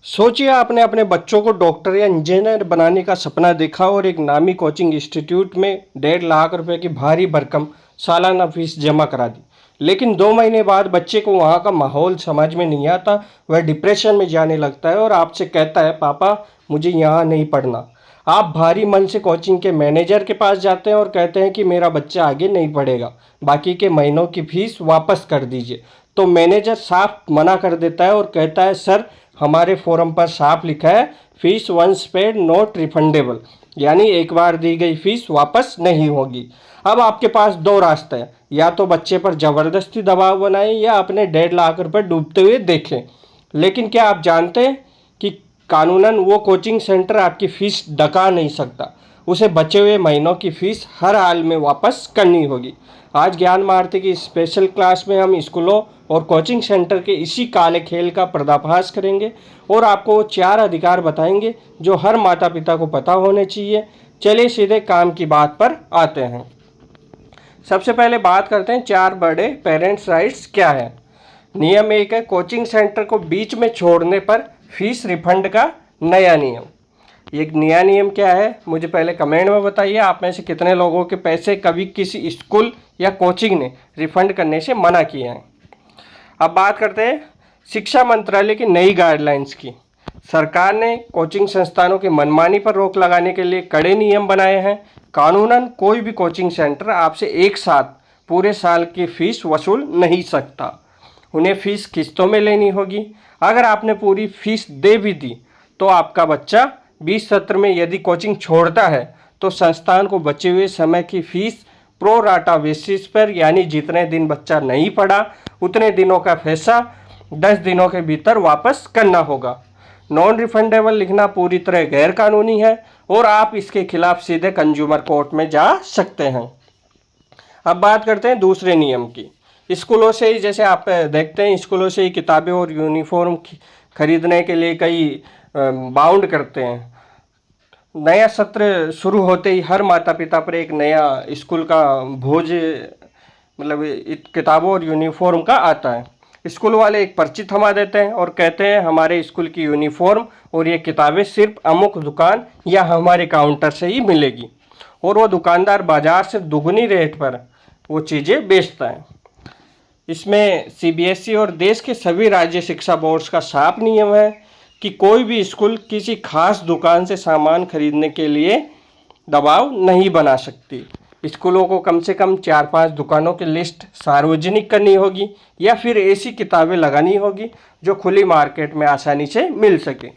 सोचिए आपने अपने बच्चों को डॉक्टर या इंजीनियर बनाने का सपना देखा और एक नामी कोचिंग इंस्टीट्यूट में 1.5 लाख रुपए की भारी भरकम सालाना फीस जमा करा दी। लेकिन 2 महीने बाद बच्चे को वहाँ का माहौल समझ में नहीं आता, वह डिप्रेशन में जाने लगता है और आपसे कहता है, पापा मुझे यहाँ नहीं पढ़ना। आप भारी मन से कोचिंग के मैनेजर के पास जाते हैं और कहते हैं कि मेरा बच्चा आगे नहीं पढ़ेगा, बाकी के महीनों की फीस वापस कर दीजिए। तो मैनेजर साफ मना कर देता है और कहता है, सर हमारे फॉर्म पर साफ लिखा है, fees once paid not refundable, यानी एक बार दी गई फीस वापस नहीं होगी। अब आपके पास दो रास्ते हैं, या तो बच्चे पर ज़बरदस्ती दबाव बनाएं या अपने 1.5 लाख रुपए डूबते हुए देखें। लेकिन क्या आप जानते हैं कि कानूनन वो कोचिंग सेंटर आपकी फ़ीस डका नहीं सकता, उसे बचे हुए महीनों की फ़ीस हर हाल में वापस करनी होगी। आज ज्ञान भारती की स्पेशल क्लास में हम स्कूलों और कोचिंग सेंटर के इसी काले खेल का पर्दाफाश करेंगे और आपको वो 4 अधिकार बताएंगे जो हर माता पिता को पता होने चाहिए। चलिए सीधे काम की बात पर आते हैं। सबसे पहले बात करते हैं 4 बड़े पेरेंट्स राइट्स क्या है। नियम 1 है, कोचिंग सेंटर को बीच में छोड़ने पर फीस रिफंड का नया नियम। ये नया नियम क्या है, मुझे पहले कमेंट में बताइए। आप में से कितने लोगों के पैसे कभी किसी स्कूल या कोचिंग ने रिफंड करने से मना किए हैं। अब बात करते हैं शिक्षा मंत्रालय की नई गाइडलाइंस की। सरकार ने कोचिंग संस्थानों की मनमानी पर रोक लगाने के लिए कड़े नियम बनाए हैं। कानूनन कोई भी कोचिंग सेंटर आपसे एक साथ पूरे साल की फीस वसूल नहीं सकता, उन्हें फीस किस्तों में लेनी होगी। अगर आपने पूरी फीस दे भी दी तो आपका बच्चा 20 सत्र में यदि कोचिंग छोड़ता है तो संस्थान को बचे हुए समय की फीस प्रो राटा बेसिस पर, यानी जितने दिन बच्चा नहीं पढ़ा उतने दिनों का पैसा 10 दिनों के भीतर वापस करना होगा। नॉन रिफंडेबल लिखना पूरी तरह गैर कानूनी है और आप इसके खिलाफ सीधे कंज्यूमर कोर्ट में जा सकते हैं। अब बात करते हैं दूसरे नियम की। स्कूलों से ही, जैसे आप देखते हैं, स्कूलों से ही किताबें और यूनिफॉर्म खरीदने के लिए कई बाउंड करते हैं। नया सत्र शुरू होते ही हर माता पिता पर एक नया स्कूल का बोझ, मतलब किताबों और यूनिफॉर्म का आता है। स्कूल वाले एक पर्ची थमा देते हैं और कहते हैं हमारे स्कूल की यूनिफॉर्म और ये किताबें सिर्फ अमुक दुकान या हमारे काउंटर से ही मिलेगी, और वो दुकानदार बाज़ार से दुगनी रेट पर वो चीज़ें बेचता है। इसमें सीबीएसई और देश के सभी राज्य शिक्षा बोर्ड्स का साफ नियम है कि कोई भी स्कूल किसी खास दुकान से सामान खरीदने के लिए दबाव नहीं बना सकती। स्कूलों को कम से कम 4-5 दुकानों की लिस्ट सार्वजनिक करनी होगी या फिर ऐसी किताबें लगानी होगी जो खुली मार्केट में आसानी से मिल सके।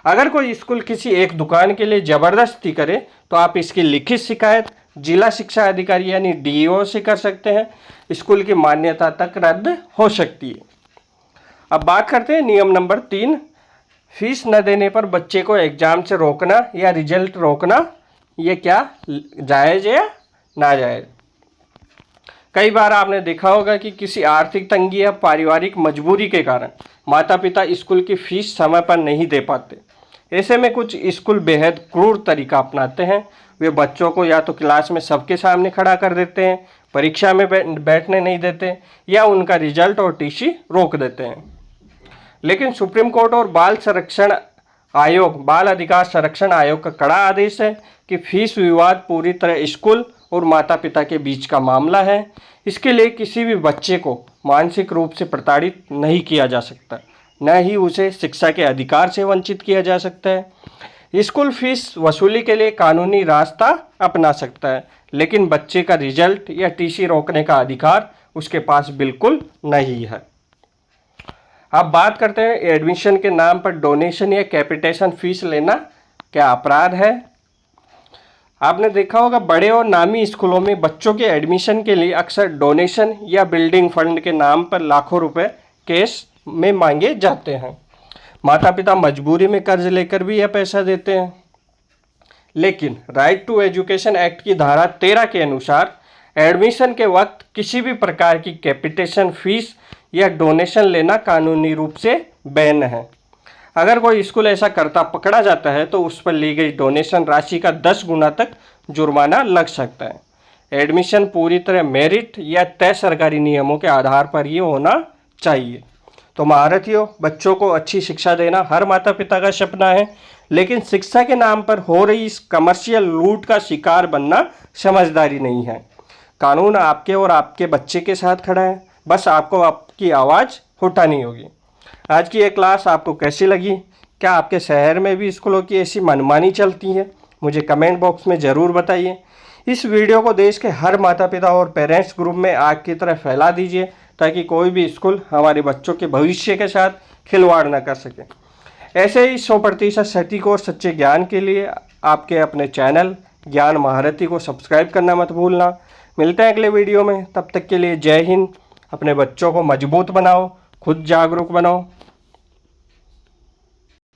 अगर कोई स्कूल किसी एक दुकान के लिए ज़बरदस्ती करे तो आप इसकी लिखित शिकायत जिला शिक्षा अधिकारी यानी डीईओ से कर सकते हैं। स्कूल की मान्यता तक रद्द हो सकती है। अब बात करते हैं नियम नंबर 3, फीस न देने पर बच्चे को एग्जाम से रोकना या रिजल्ट रोकना। ये क्या जायज़ है या नाजायज़? कई बार आपने देखा होगा कि किसी आर्थिक तंगी या पारिवारिक मजबूरी के कारण माता पिता स्कूल की फीस समय पर नहीं दे पाते। ऐसे में कुछ स्कूल बेहद क्रूर तरीका अपनाते हैं। वे बच्चों को या तो क्लास में सबके सामने खड़ा कर देते हैं, परीक्षा में बैठने नहीं देते या उनका रिजल्ट और टीसी रोक देते हैं। लेकिन सुप्रीम कोर्ट और बाल अधिकार संरक्षण आयोग का कड़ा आदेश है कि फीस विवाद पूरी तरह स्कूल और माता पिता के बीच का मामला है। इसके लिए किसी भी बच्चे को मानसिक रूप से प्रताड़ित नहीं किया जा सकता, न ही उसे शिक्षा के अधिकार से वंचित किया जा सकता है। स्कूल फीस वसूली के लिए कानूनी रास्ता अपना सकता है, लेकिन बच्चे का रिजल्ट या टीसी रोकने का अधिकार उसके पास बिल्कुल नहीं है। अब बात करते हैं एडमिशन के नाम पर डोनेशन या कैपिटेशन फीस लेना क्या अपराध है। आपने देखा होगा बड़े और नामी स्कूलों में बच्चों के एडमिशन के लिए अक्सर डोनेशन या बिल्डिंग फंड के नाम पर लाखों रुपए कैश में मांगे जाते हैं। माता पिता मजबूरी में कर्ज लेकर भी यह पैसा देते हैं। लेकिन राइट टू एजुकेशन एक्ट की धारा 13 के अनुसार एडमिशन के वक्त किसी भी प्रकार की कैपिटेशन फीस या डोनेशन लेना कानूनी रूप से बैन है। अगर कोई स्कूल ऐसा करता पकड़ा जाता है तो उस पर ली गई डोनेशन राशि का 10 गुना तक जुर्माना लग सकता है। एडमिशन पूरी तरह मेरिट या तय सरकारी नियमों के आधार पर ये होना चाहिए। तो महारथियों, बच्चों को अच्छी शिक्षा देना हर माता पिता का सपना है, लेकिन शिक्षा के नाम पर हो रही इस कमर्शियल लूट का शिकार बनना समझदारी नहीं है। कानून आपके और आपके बच्चे के साथ खड़ा है, बस आपको आपकी आवाज़ उठानी होगी। आज की ये क्लास आपको कैसी लगी? क्या आपके शहर में भी स्कूलों की ऐसी मनमानी चलती है? मुझे कमेंट बॉक्स में ज़रूर बताइए। इस वीडियो को देश के हर माता पिता और पेरेंट्स ग्रुप में आग की तरह फैला दीजिए, ताकि कोई भी स्कूल हमारे बच्चों के भविष्य के साथ खिलवाड़ न कर सके। ऐसे ही 100% सटीक और सच्चे ज्ञान के लिए आपके अपने चैनल ज्ञान महारथी को सब्सक्राइब करना मत भूलना। मिलते हैं अगले वीडियो में, तब तक के लिए जय हिंद। अपने बच्चों को मजबूत बनाओ, खुद जागरूक बनाओ।